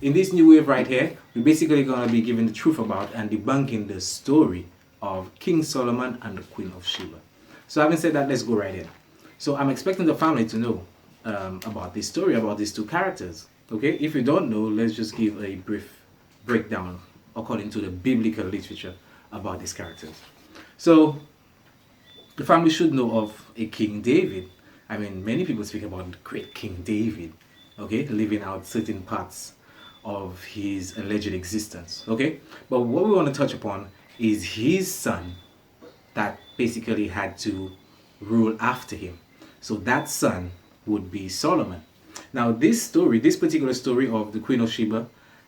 in this new wave right here, we're basically going to be giving the truth about and debunking the story of King Solomon and the Queen of Sheba. So having said that, let's go right in. So I'm expecting the family to know about this story, about these two characters. Okay, if you don't know, let's just give a brief breakdown according to the biblical literature about these characters. So the family should know of a King David. I mean, many people speak about the great King David, okay, living out certain parts of his alleged existence, okay? But what we want to touch upon is his son that basically had to rule after him. So that son would be Solomon. Now this story, this particular story of the Queen of Sheba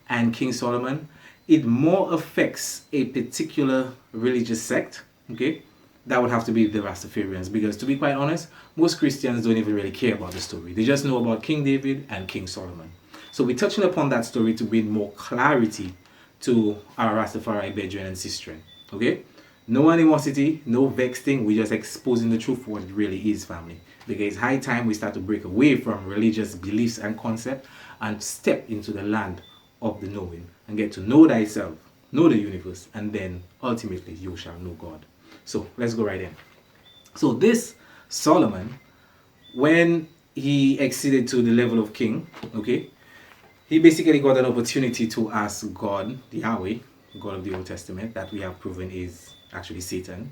and King Solomon, it more affects a particular religious sect, okay? That would have to be the Rastafarians, because to be quite honest, most Christians don't even really care about the story. They just know about King David and King Solomon. So we're touching upon that story to bring more clarity to our Rastafari brethren and sistren, okay? No animosity, no vexing, we're just exposing the truth for what it really is, family. Because it's high time we start to break away from religious beliefs and concepts and step into the land of the knowing and get to know thyself, know the universe, and then ultimately you shall know God. So let's go right in. So this Solomon, when he exceeded to the level of king, okay, he basically got an opportunity to ask God, the Yahweh, God of the Old Testament, that we have proven is actually Satan.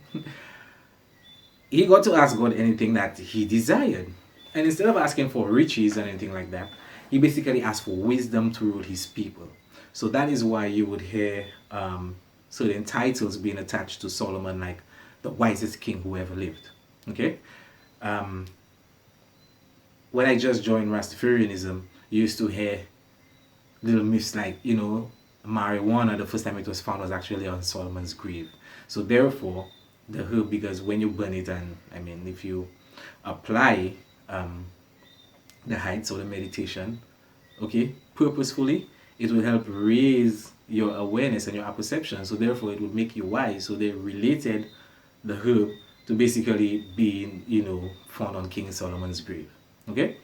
He got to ask God anything that he desired. And instead of asking for riches and anything like that, he basically asked for wisdom to rule his people. So that is why you would hear certain titles being attached to Solomon, like the wisest king who ever lived. Okay? When I just joined Rastafarianism, you used to hear little myths like, you know, marijuana, the first time it was found was actually on Solomon's grave. So therefore, the herb, because when you burn it, and I mean, if you apply the heights or the meditation, okay, purposefully, it will help raise your awareness and your perception. So therefore, it would make you wise. So they related the herb to basically being, you know, found on King Solomon's grave. Okay?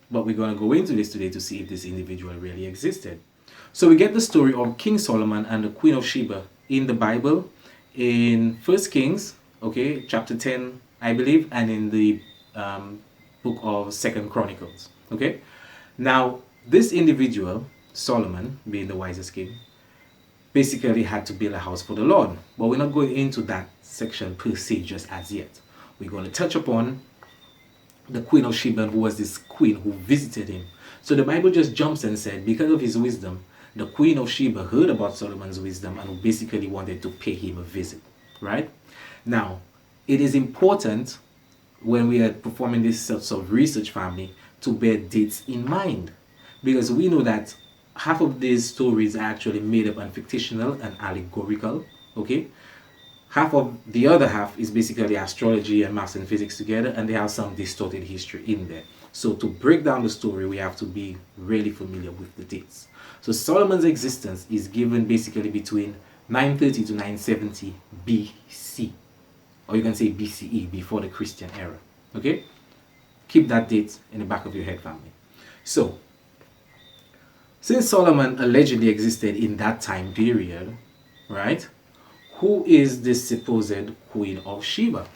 But we're going to go into this today to see if this individual really existed. So we get the story of King Solomon and the Queen of Sheba in the Bible, in 1 Kings, okay, chapter 10, I believe, and in the book of 2 Chronicles. Okay? Now, this individual, Solomon, being the wisest king, basically had to build a house for the Lord. But we're not going into that section per se just as yet. We're going to touch upon the Queen of Sheba, who was this queen who visited him. So the Bible just jumps and said, because of his wisdom, the Queen of Sheba heard about Solomon's wisdom and basically wanted to pay him a visit. Right? Now, it is important when we are performing this sorts of research, family, to bear dates in mind. Because we know that half of these stories are actually made up and fictional and allegorical. Okay? Half of the other half is basically astrology and maths and physics together, and they have some distorted history in there. So to break down the story, we have to be really familiar with the dates. So Solomon's existence is given basically between 930 to 970 BC, or you can say BCE, before the Christian era. Okay? Keep that date in the back of your head, family. So, since Solomon allegedly existed in that time period, right? Who is this supposed Queen of Sheba?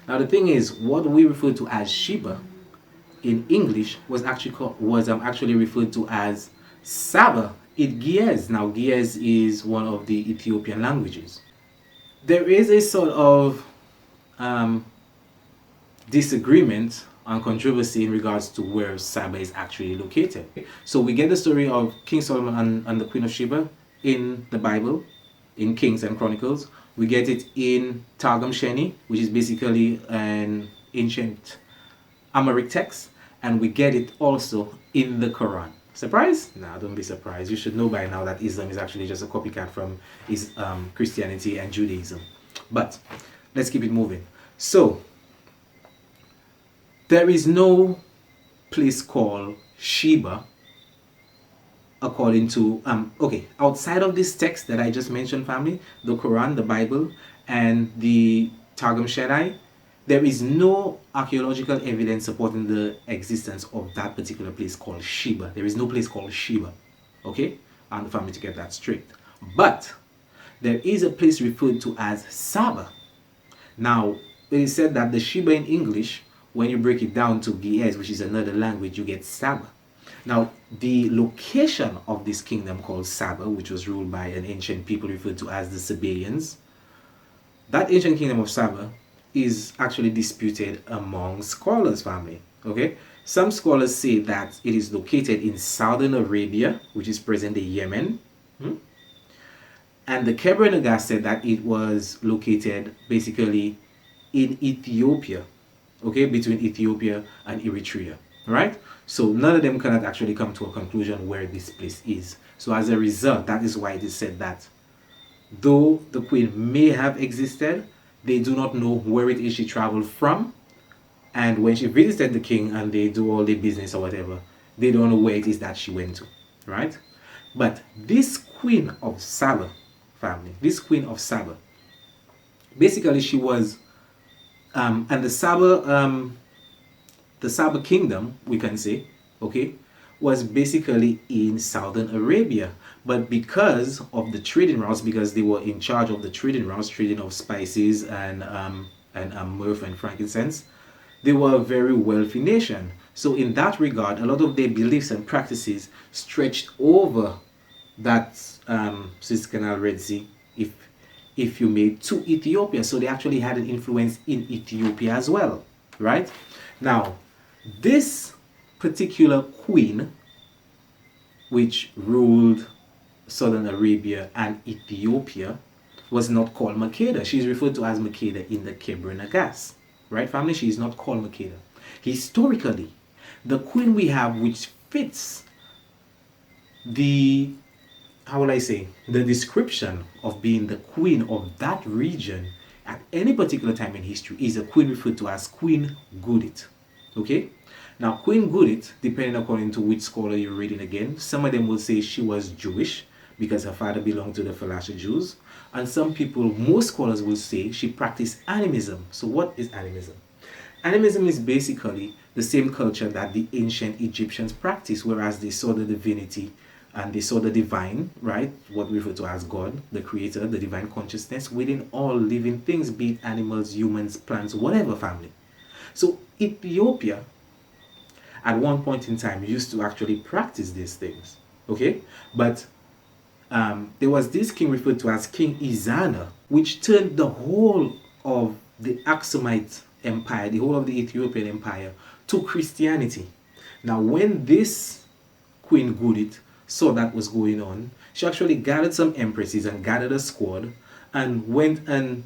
Now the thing is, what we refer to as Sheba in English was actually referred to as Saba in Ge'ez. Now Ge'ez is one of the Ethiopian languages. There is a sort of disagreement and controversy in regards to where Saba is actually located. So we get the story of King Solomon and the Queen of Sheba in the Bible, in Kings and Chronicles. We get it in Targum Sheni, which is basically an ancient Amharic text, and we get it also in the Quran. Surprise? Nah, don't be surprised. You should know by now that Islam is actually just a copycat from Christianity and Judaism. But let's keep it moving. So there is no place called Sheba according to outside of this text that I just mentioned, family, the Quran, the Bible, and the Targum Sheni, there is no archaeological evidence supporting the existence of that particular place called Sheba. There is no place called Sheba. Okay, and the family to get that straight. But there is a place referred to as Saba. Now, it is said that the Sheba in English, when you break it down to Ge'ez, which is another language, you get Saba. Now, the location of this kingdom called Saba, which was ruled by an ancient people referred to as the Sabaeans, that ancient kingdom of Saba is actually disputed among scholars, family. Okay, some scholars say that it is located in southern Arabia, which is present-day Yemen. And the Kebra said that it was located basically in Ethiopia, okay, between Ethiopia and Eritrea, right? So none of them cannot actually come to a conclusion where this place is. So as a result, that is why it is said that though the queen may have existed, they do not know where it is she traveled from. And when she visited the king and they do all the business or whatever, they don't know where it is that she went to, right? But this queen of Saba family, this queen of Saba, basically she was, and the Saba kingdom, we can say, okay, was basically in southern Arabia. But because of the trading routes, because they were in charge of the trading routes, trading of spices and myrrh and frankincense, they were a very wealthy nation. So in that regard, a lot of their beliefs and practices stretched over that Suez Canal, Red Sea, if you may, to Ethiopia. So they actually had an influence in Ethiopia as well, right? Now, this particular queen, which ruled southern Arabia and Ethiopia, was not called Makeda. She's referred to as Makeda in the Kebra Nagas. Right, family? She is not called Makeda. Historically, the queen we have, which fits the, how will I say, the description of being the queen of that region at any particular time in history, is a queen referred to as Queen Gudit. Okay? Now, Queen Gudit, depending according to which scholar you're reading again, some of them will say she was Jewish because her father belonged to the Falasha Jews. And some people, most scholars will say she practiced animism. So what is animism? Animism is basically the same culture that the ancient Egyptians practiced, whereas they saw the divinity and they saw the divine, right? What we refer to as God, the creator, the divine consciousness within all living things, be it animals, humans, plants, whatever, family. So Ethiopia, at one point in time, used to actually practice these things, okay? But there was this king referred to as King Izana, which turned the whole of the Aksumite Empire, the whole of the Ethiopian Empire, to Christianity. Now, when this Queen Gudit saw that was going on, she actually gathered some empresses and gathered a squad and went and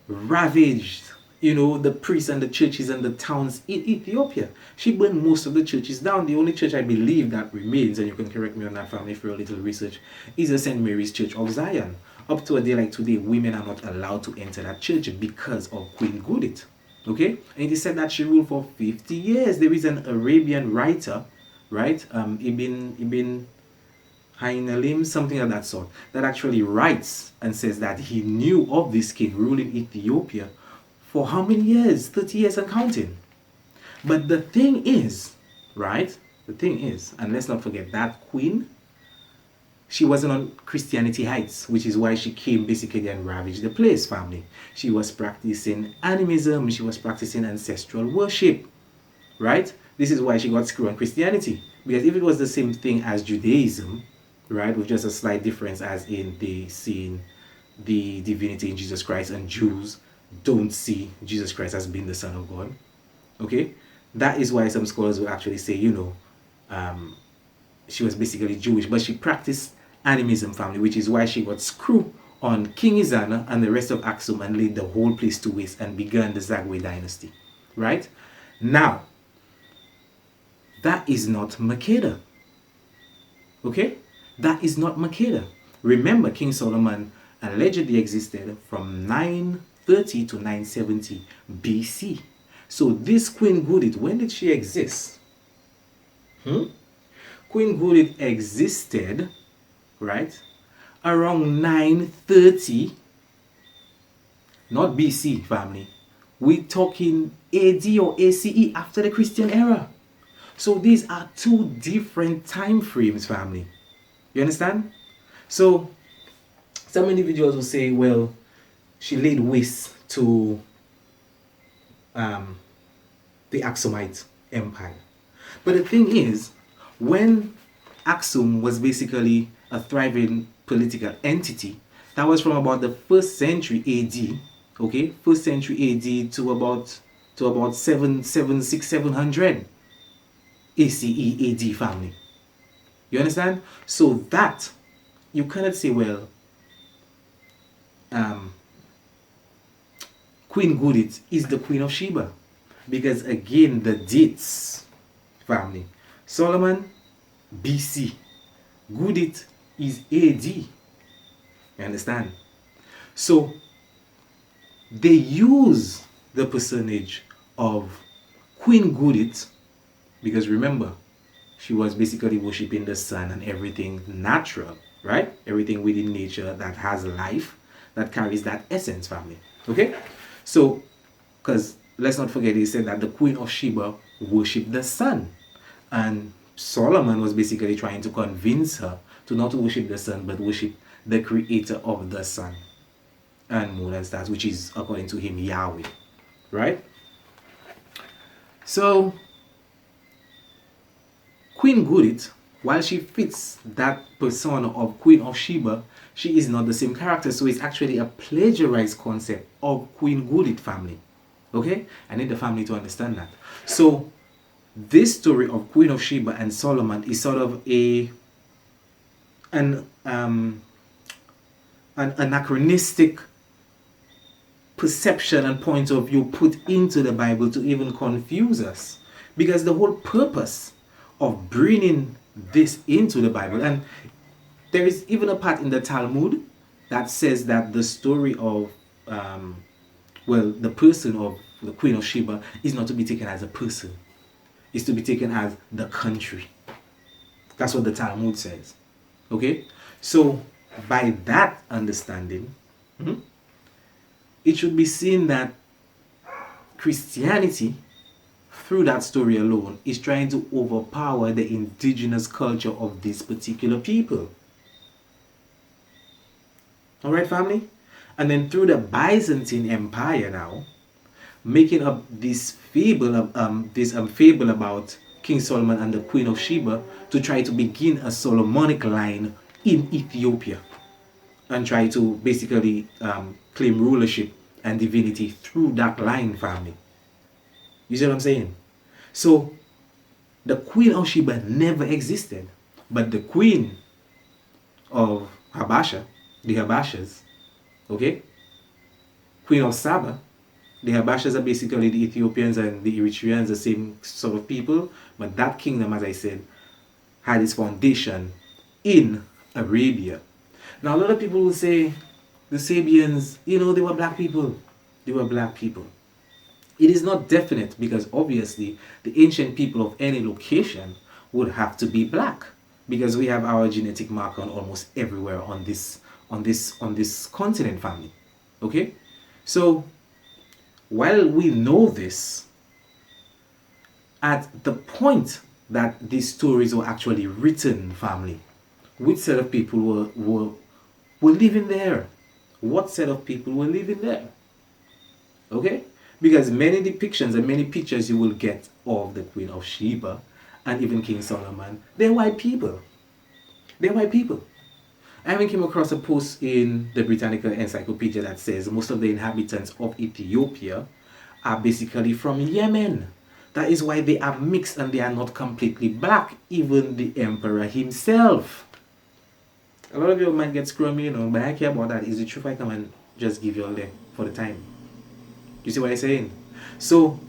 ravaged, the priests and the churches and the towns in Ethiopia. She burned most of the churches down. The only church I believe that remains, and you can correct me on that, family, for a little research, is the St. Mary's Church of Zion. Up to a day like today, women are not allowed to enter that church because of Queen Gudit. Okay? And it is said that she ruled for 50 years. There is an Arabian writer, right? Ibn Hainalim, something of that sort, that actually writes and says that he knew of this king ruling Ethiopia for how many years? 30 years and counting. But the thing is, right? The thing is, and let's not forget that queen, she wasn't on Christianity Heights, which is why she came basically and ravaged the place, family. She was practicing animism, she was practicing ancestral worship, right? This is why she got screwed on Christianity. Because if it was the same thing as Judaism, right, with just a slight difference as in they seeing the divinity in Jesus Christ, and Jews don't see Jesus Christ as being the Son of God, okay? That is why some scholars will actually say, she was basically Jewish, but she practiced animism, family, which is why she got screwed on King Izana and the rest of Aksum and laid the whole place to waste and began the Zagwe dynasty, right? Now, that is not Makeda, okay? That is not Makeda. Remember, King Solomon allegedly existed from 930 to 970 BC. So this Queen Gudit, when did she exist? Queen Gudit existed, right, around 930, not BC, family. We're talking AD or ACE, after the Christian era. So these are two different time frames, family. You understand? So some individuals will say, well, she laid waste to um, the Aksumite Empire. But the thing is, when Aksum was basically a thriving political entity, that was from about the first century AD, okay, first century AD to about 700 ACE AD family. You understand? So that you cannot say, well, um, Queen Gudit is the Queen of Sheba, because again the dates family. Solomon BC, Gudit is AD. You understand? So they use the personage of Queen Gudit because remember, she was basically worshipping the sun and everything natural, right? Everything within nature that has life, that carries that essence, family. Okay? So, because let's not forget, he said that the Queen of Sheba worshipped the sun. And Solomon was basically trying to convince her to not worship the sun, but worship the creator of the sun and moon and stars, which is, according to him, Yahweh. Right? So, Queen Gudit, while she fits that persona of Queen of Sheba, she is not the same character. So, it's actually a plagiarized concept of Queen Gudit family. Okay? I need the family to understand that. So, this story of Queen of Sheba and Solomon is sort of an anachronistic perception and point of view put into the Bible to even confuse us. Because the whole purpose of bringing this into the Bible, and there is even a part in the Talmud that says that the story of, the person of the Queen of Sheba is not to be taken as a person, it's to be taken as the country. That's what the Talmud says. Okay? So, by that understanding, it should be seen that Christianity, through that story alone, is trying to overpower the indigenous culture of these particular people. Alright, family? And then through the Byzantine Empire now, making up this fable about King Solomon and the Queen of Sheba to try to begin a Solomonic line in Ethiopia and try to basically claim rulership and divinity through that line, family. You see what I'm saying? So the Queen of Sheba never existed, but the Queen of Habasha, the Habashas, okay, Queen of Saba, the Habashas are basically the Ethiopians and the Eritreans, the same sort of people, but that kingdom, as I said, had its foundation in Arabia. Now, a lot of people will say the Sabians, they were black people. They were black people. It is not definite because obviously the ancient people of any location would have to be black because we have our genetic marker on almost everywhere on this continent, family. Okay? So, while we know this, at the point that these stories were actually written, family, which set of people were living there? What set of people were living there? Okay? Because many depictions and many pictures you will get of the Queen of Sheba and even King Solomon, they're white people. They're white people. I even came across a post in the Britannica Encyclopedia that says most of the inhabitants of Ethiopia are basically from Yemen. That is why they are mixed and they are not completely black, even the emperor himself. A lot of you might get scrummy, but I care about that. Is it true if I come and just give you all there for the time? You see what I'm saying? So,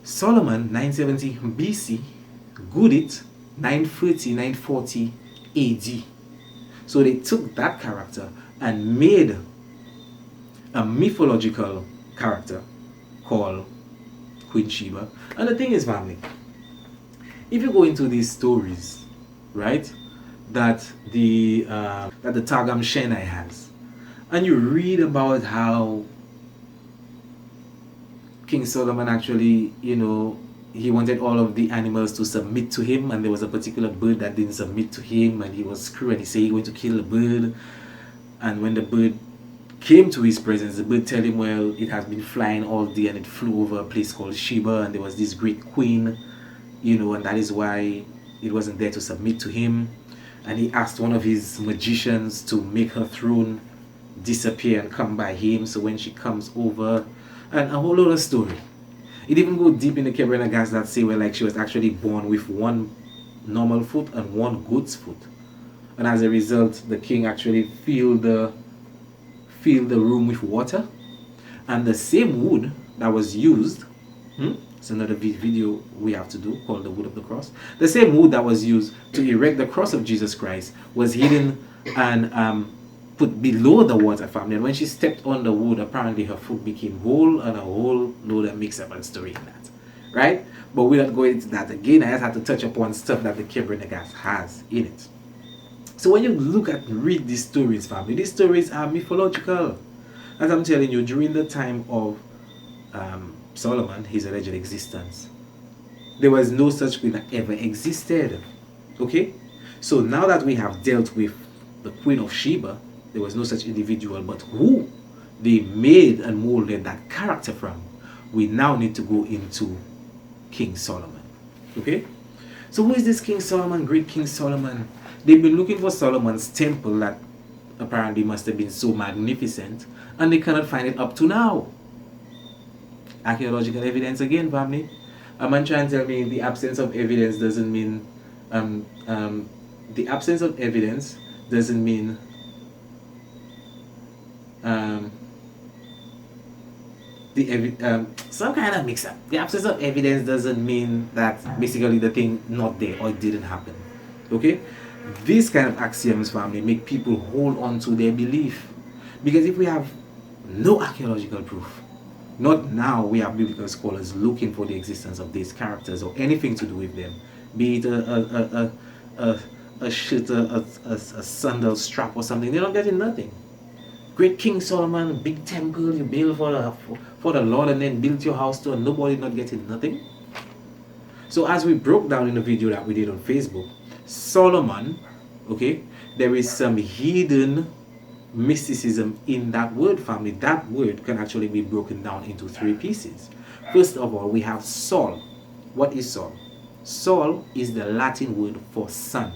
Solomon, 970 BC, Gudit, 940 AD. So they took that character and made a mythological character called Queen Sheba. And the thing is, family, if you go into these stories, right, that the Targum Shenai has, and you read about how King Solomon actually, he wanted all of the animals to submit to him, and there was a particular bird that didn't submit to him, and he was screwed, and he said he went to kill the bird. And when the bird came to his presence, the bird tell him, well, it has been flying all day and it flew over a place called Sheba, and there was this great queen, and that is why it wasn't there to submit to him. And he asked one of his magicians to make her throne disappear and come by him. So when she comes over, and a whole lot of story. It even go deep in the Kebranagas that say, well, like she was actually born with one normal foot and one goat's foot. And as a result, the king actually filled the room with water. And the same wood that was used, it's another video we have to do called the wood of the cross. The same wood that was used to erect the cross of Jesus Christ was hidden and put below the water, family. And when she stepped on the wood, apparently her foot became whole, and a whole load of mix-up and story in that, right? But we're not going into that again. I just had to touch upon stuff that the Kebranagas has in it. So when you look at read these stories, family, these stories are mythological. As I'm telling you, during the time of Solomon, his alleged existence, there was no such queen that ever existed. Okay? So now that we have dealt with the Queen of Sheba, there was no such individual, but who they made and molded that character from, we now need to go into King Solomon. Okay? So who is this King Solomon, great King Solomon? They've been looking for Solomon's temple that apparently must have been so magnificent, and they cannot find it up to now. Archaeological evidence again, family. A man trying to tell me the absence of evidence doesn't mean the absence of evidence doesn't mean some kind of mix up. The absence of evidence doesn't mean that basically the thing not there or it didn't happen. Okay? These kind of axioms, family, make people hold on to their belief. Because if we have no archaeological proof, not now we have biblical scholars looking for the existence of these characters or anything to do with them, be it a shirt, a sandal strap or something, they're not getting nothing. Great King Solomon, big temple you build for the Lord, and then build your house to, and nobody not getting nothing. So as we broke down in the video that we did on Facebook, Solomon, okay, there is some hidden mysticism in that word, family. That word can actually be broken down into 3 pieces. First of all, we have Sol. What is Sol? Sol is the Latin word for sun.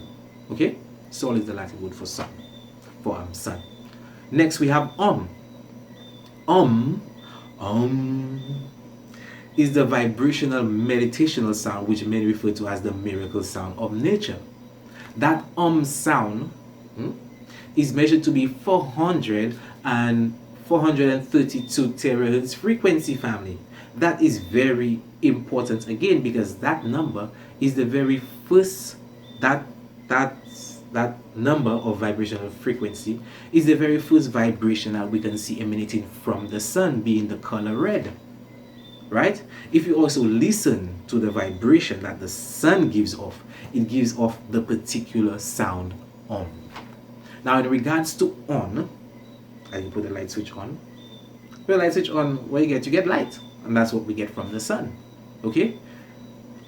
Okay? Sol is the Latin word for sun. For sun. Next we have is the vibrational meditational sound which many refer to as the miracle sound of nature. That sound is measured to be 432 terahertz frequency, family. That is very important again, because that number is the very first that number of vibrational frequency is the very first vibration that we can see emanating from the sun, being the color red. Right? If you also listen to the vibration that the sun gives off, it gives off the particular sound Om. Now in regards to on, I can put the light switch on. Put the light switch on, what you get light, and that's what we get from the sun. Okay?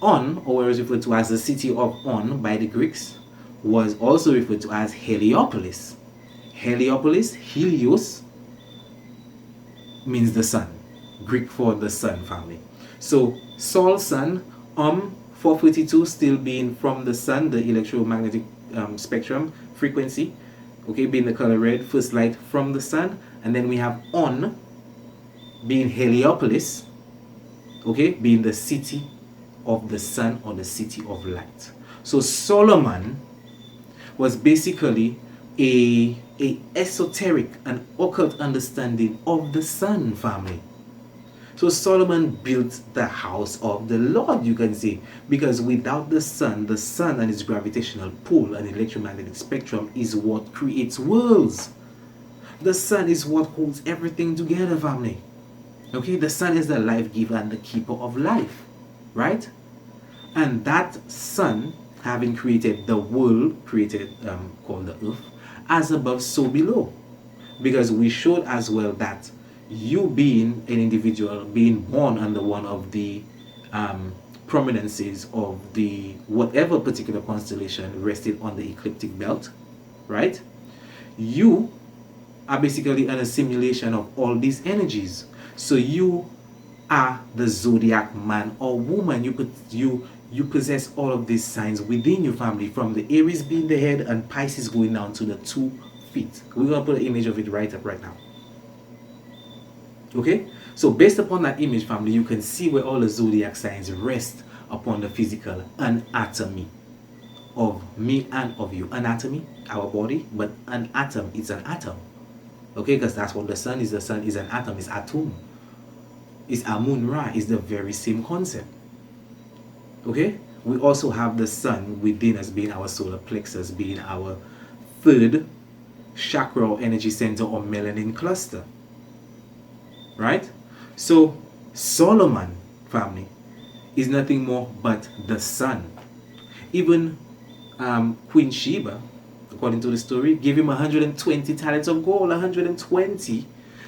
On, or what is referred to as the city of On by the Greeks, was also referred to as Heliopolis. Heliopolis, Helios, means the sun. Greek for the sun, family. So Sol, sun, 432 still being from the sun, the electromagnetic spectrum frequency, okay, being the color red, first light from the sun. And then we have On being Heliopolis, okay, being the city of the sun or the city of light. So Solomon was basically a esoteric and occult understanding of the sun, family. So Solomon built the house of the Lord, you can say, because without the sun and its gravitational pull and electromagnetic spectrum is what creates worlds. The sun is what holds everything together, family. Okay, the sun is the life giver and the keeper of life, right? And that sun, having created the world, called the earth, as above, so below. Because we showed as well that you being an individual, being born under one of the prominences of the whatever particular constellation rested on the ecliptic belt, right? You are basically an assimilation of all these energies. So you are the zodiac man or woman. You possess all of these signs within your family, from the Aries being the head and Pisces going down to the 2 feet. We're gonna put an image of it right up right now. Okay, so based upon that image, family, you can see where all the zodiac signs rest upon the physical anatomy of me and of you. Anatomy, our body, but an atom is an atom. Okay, because that's what the sun is. The sun is an atom, is atom. Is Amun Ra, is the very same concept. Okay, we also have the sun within us being our solar plexus, being our third chakra or energy center or melanin cluster. Right? So Solomon, family, is nothing more but the sun. Even Queen Sheba, according to the story, gave him 120 talents of gold. 120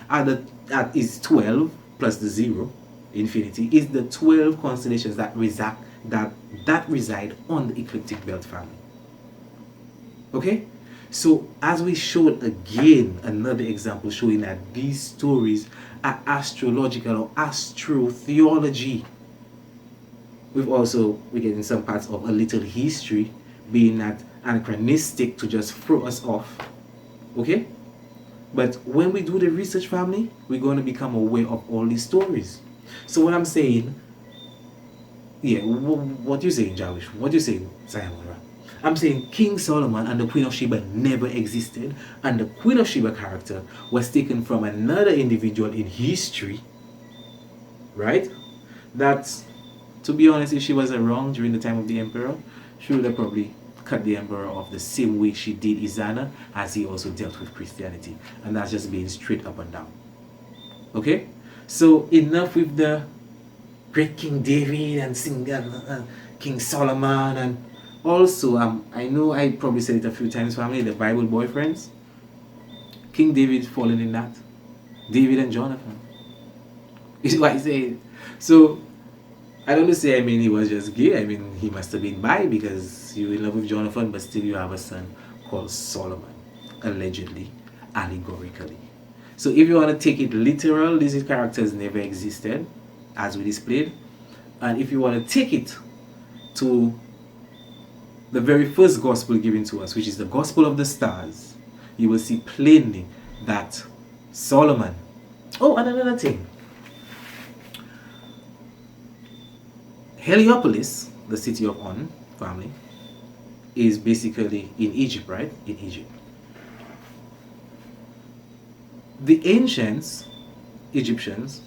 that is 12 plus the 0, infinity, is the 12 constellations that reside on the ecliptic belt, family. Okay, so as we showed again, another example showing that these stories are astrological or astrotheology. We get in some parts of a little history, being that anachronistic to just throw us off. Okay, but when we do the research, family, we're going to become aware of all these stories. So what I'm saying, yeah, what you saying, Jawish? What you saying, Sayamura? I'm saying King Solomon and the Queen of Sheba never existed, and the Queen of Sheba character was taken from another individual in history, right? That, to be honest, if she was around during the time of the emperor, she would have probably cut the emperor off the same way she did Izana, as he also dealt with Christianity. And that's just being straight up and down. Okay? So enough with the great King David and King Solomon. And also, I know I probably said it a few times, family, the Bible boyfriends. King David fallen in that. David and Jonathan. Is what I say. So I don't say, he was just gay. He must have been bi, because you're in love with Jonathan, but still you have a son called Solomon, allegedly, allegorically. So if you want to take it literal, these characters never existed, as we displayed. And if you want to take it to the very first gospel given to us, which is the gospel of the stars, you will see plainly that Solomon. Oh, and another thing. Heliopolis, the city of On, family, is basically in Egypt, right? In Egypt. The ancients, Egyptians,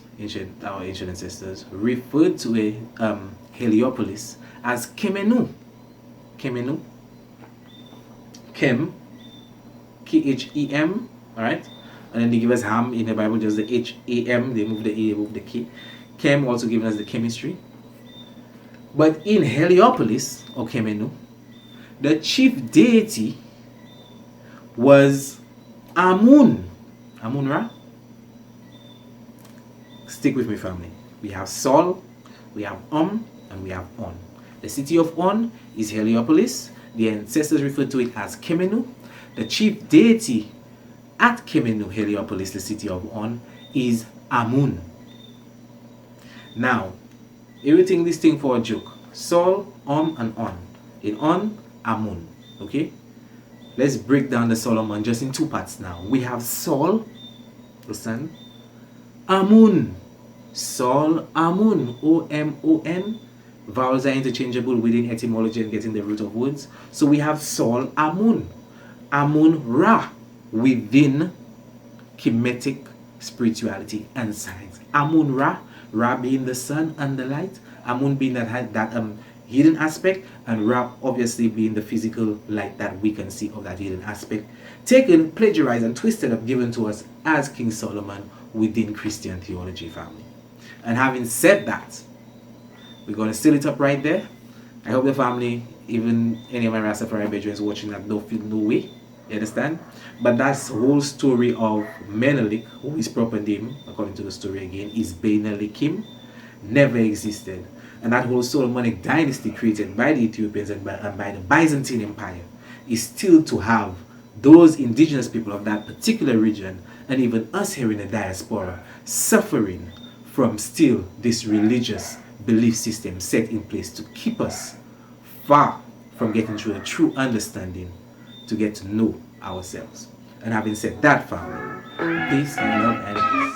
our ancient ancestors, referred to a Heliopolis as Kemenu. Kemenu. Kem, Khem, alright? And then they give us Ham in the Bible, just the Ham, they move the A, they move the K. Chem also giving us the chemistry. But in Heliopolis, or Kemenu, the chief deity was Amun. Amun Ra. Stick with me, family. We have Sol, we have and we have On. The city of On is Heliopolis. The ancestors referred to it as Kemenu. The chief deity at Kemenu, Heliopolis, the city of On, is Amun. Now, everything this thing for a joke. Sol, and On. In On, Amun. Okay? Let's break down the Solomon just in two parts now. We have Sol, the sun. Amun. Sol, Amun. O-M-O-N. Vowels are interchangeable within etymology and getting the root of words. So we have Sol, Amun. Amun Ra within Kemetic spirituality and science. Amun Ra, Ra being the sun and the light, Amun being that hidden aspect, and Ra obviously being the physical light that we can see of that hidden aspect, taken, plagiarized, and twisted up, given to us as King Solomon within Christian theology, family. And having said that, we're going to seal it up right there. I hope the family, even any of my Rastafari veterans watching that, don't feel no way. You understand? But that's the whole story of Menelik, who his proper name, according to the story again, is Benelikim, never existed. And that whole Solomonic dynasty created by the Ethiopians and by the Byzantine Empire is still to have those indigenous people of that particular region, and even us here in the diaspora, suffering from still this religious belief system set in place to keep us far from getting through a true understanding to get to know ourselves. And having said that, family, peace and love and peace.